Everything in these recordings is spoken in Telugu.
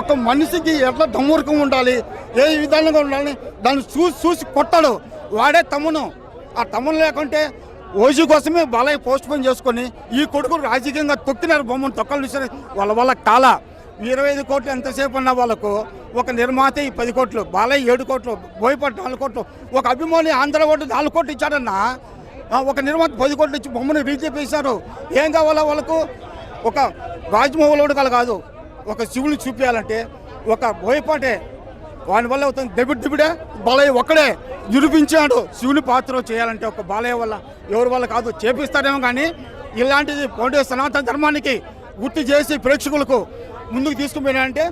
ఒక మనిషికి ఎట్లా దమ్మురకం ఉండాలి, ఏ విధానంగా ఉండాలి దాన్ని చూసి కొట్టాడు. వాడే తమ్మును. ఆ తమ్మును లేకుంటే ఓజీ కోసమే బాలయ్య పోస్ట్ పోన్ చేసుకొని ఈ కొడుకు రాజకీయంగా తొక్కినారు. బొమ్మను తొక్కలు చూసారు. వాళ్ళ కాల 25 కోట్లు ఎంతసేపు ఉన్న వాళ్ళకు ఒక నిర్మాత 10 కోట్లు, బాలయ్య 7 కోట్లు, బోయపాటి 4 కోట్లు, ఒక అభిమాని ఆంధ్ర ఓటు 4 కోట్లు ఇచ్చాడన్నా. ఒక నిర్మాత 10 కోట్లు ఇచ్చి బొమ్మను రీజేప్ చేశారు. ఏం కావాలా వాళ్ళకు? ఒక రాజమౌళి కాదు, ఒక శివుని చూపించాలంటే ఒక బోయపాటే వాని వల్ల అవుతుంది. దిబిడే బాలయ్య ఒక్కడే నిరూపించాడు. శివుని పాత్ర చేయాలంటే ఒక బాలయ్య వల్ల, ఎవరి వల్ల కాదు. చేపిస్తారేమో కానీ ఇలాంటిది పోటీ సనాతన ధర్మానికి గుర్తు చేసి ప్రేక్షకులకు ముందుకు తీసుకుపోయినాయంటే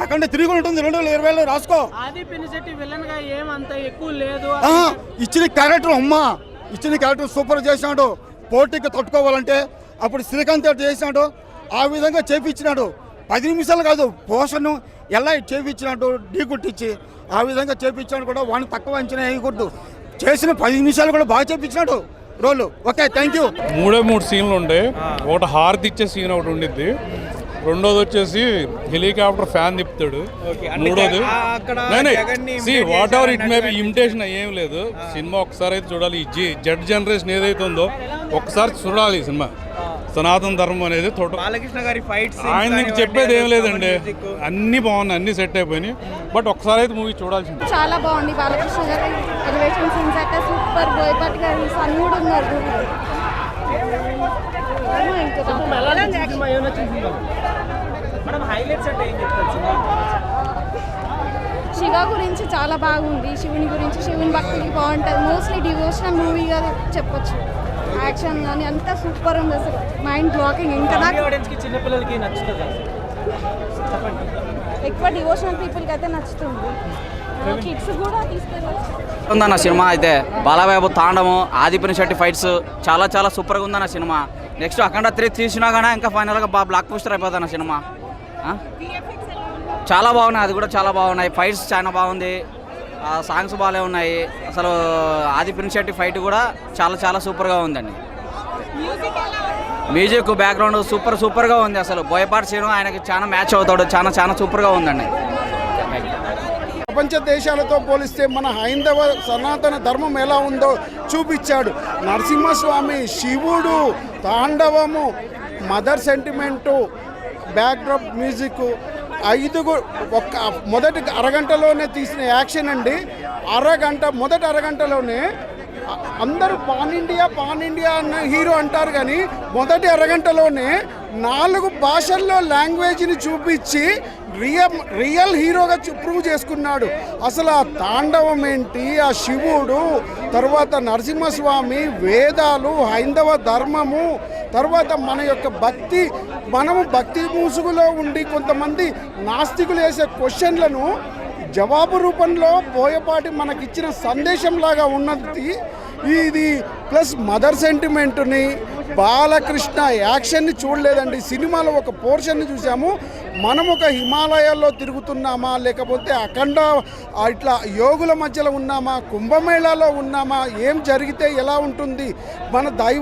అక్కడ తిరిగి ఉంటుంది. 2020లో రాసుకో. ఇచ్చిన క్యారెక్టర్ ఇచ్చిన క్యారెక్టర్ సూపర్ చేసినాడు. పోటీకి తట్టుకోవాలంటే అప్పుడు శ్రీకాంత్ చేసినాడు. ఆ విధంగా చేపించినాడు. 10 నిమిషాలు కాదు, పోషను ఎలా చేపించినాడు, ఢీ కొట్టించి ఆ విధంగా చేపించాడు. కూడా వాడిని తక్కువ అంచనా వేయకూడదు. చేసిన 10 నిమిషాలు కూడా బాగా చేపించినాడు రోల్. Okay, thank you. 3 సీన్లు ఉంటాయి. ఒకటి హారతి ఇచ్చే సీన్ ఒకటి ఉండిద్ది. రెండోది వచ్చేసి హెలికాప్టర్ ఫ్యాన్ తిప్పుతాడు. మూడోది whatever it may be imitation ఏం లేదు. సినిమా ఒకసారి అయితే చూడాలి. ఈ జెడ్ జనరేషన్ ఏదైతే ఉందో ఒకసారి చూడాలి ఈ సినిమా. సనాతన ధర్మం అనేది బాలకృష్ణ గారి ఫైట్స్ ఆయనకి చెప్పేది ఏం లేదండి. అన్ని బాగున్నాయి, అన్ని సెట్ అయిపోయినాయి. బట్ ఒకసారి అయితే మూవీ చూడాల్సింది. చాలా బాగుంది. బాలకృష్ణ గారి ఎలివేషన్ సీన్స్ అయితే సూపర్. బోయపాటి గారు సన్నుడు ఉన్నారు. శివ గురించి చాలా బాగుంది. శివుని గురించి, శివుని భక్తికి బాగుంటుంది. మోస్ట్లీ డివోషనల్ మూవీగా చెప్పొచ్చు. యాక్షన్ కానీ అంతా సూపర్ ఉంది. అసలు మైండ్ బ్లాకింగ్. ఇంకా ఎక్కువ డివోషనల్ పీపుల్కి అయితే నచ్చుతుంది. కిడ్స్ కూడా తీసుకెళ్ళచ్చు. ఉందన్న సినిమా అయితే. బాలబాబు తాండము, ఆదిపుని శెట్టి ఫైట్స్ చాలా చాలా సూపర్గా ఉందన్న సినిమా. నెక్స్ట్ అఖండ 3 తీసినా కానీ ఇంకా ఫైనల్గా బ్లాక్ పోస్టర్ అయిపోతుంది సినిమా. చాలా బాగున్నాయి, అది కూడా చాలా బాగున్నాయి. ఫైట్స్ చాలా బాగుంది. సాంగ్స్ బాగానే ఉన్నాయి. అసలు ఆదిపుని శెట్టి ఫైట్ కూడా చాలా చాలా సూపర్గా ఉందండి. మ్యూజిక్ బ్యాక్గ్రౌండ్ సూపర్గా ఉంది. అసలు బోయపాటి సీను ఆయనకి చాలా మ్యాచ్ అవుతాడు. చాలా సూపర్గా ఉందండి. ప్రపంచ దేశాలతో పోలిస్తే మన హైందవ సనాతన ధర్మం ఎలా ఉందో చూపించాడు. నరసింహస్వామి, శివుడు, తాండవము, మదర్ సెంటిమెంటు, బ్యాక్డ్రాప్ మ్యూజిక్, 5 మొదటి అరగంటలోనే తీసిన యాక్షన్ అండి. మొదటి అరగంటలోనే అందరూ పాన్ ఇండియా అన్న హీరో అంటారు కానీ మొదటి అరగంటలోనే 4 భాషల్లో లాంగ్వేజ్ని చూపించి రియల్ హీరోగా ప్రూవ్ చేసుకున్నాడు. అసలు ఆ తాండవం ఏంటి, ఆ శివుడు, తర్వాత నరసింహస్వామి, వేదాలు, హైందవ ధర్మము, తర్వాత మన యొక్క భక్తి, మనము భక్తి మూసుగులో ఉండి కొంతమంది నాస్తికులు వేసే క్వశ్చన్లను జవాబు రూపంలో బోయపాటి మనకిచ్చిన సందేశంలాగా ఉన్నది ఇది. ప్లస్ మదర్ సెంటిమెంట్ని, బాలకృష్ణ యాక్షన్ని చూడలేదండి. సినిమాలో ఒక పోర్షన్ని చూసాము. మనం ఒక హిమాలయాల్లో తిరుగుతున్నామా, లేకపోతే అఖండ ఇట్లా యోగుల మధ్యలో ఉన్నామా, కుంభమేళాలో ఉన్నామా, ఏం జరిగితే ఎలా ఉంటుంది, మన దైవ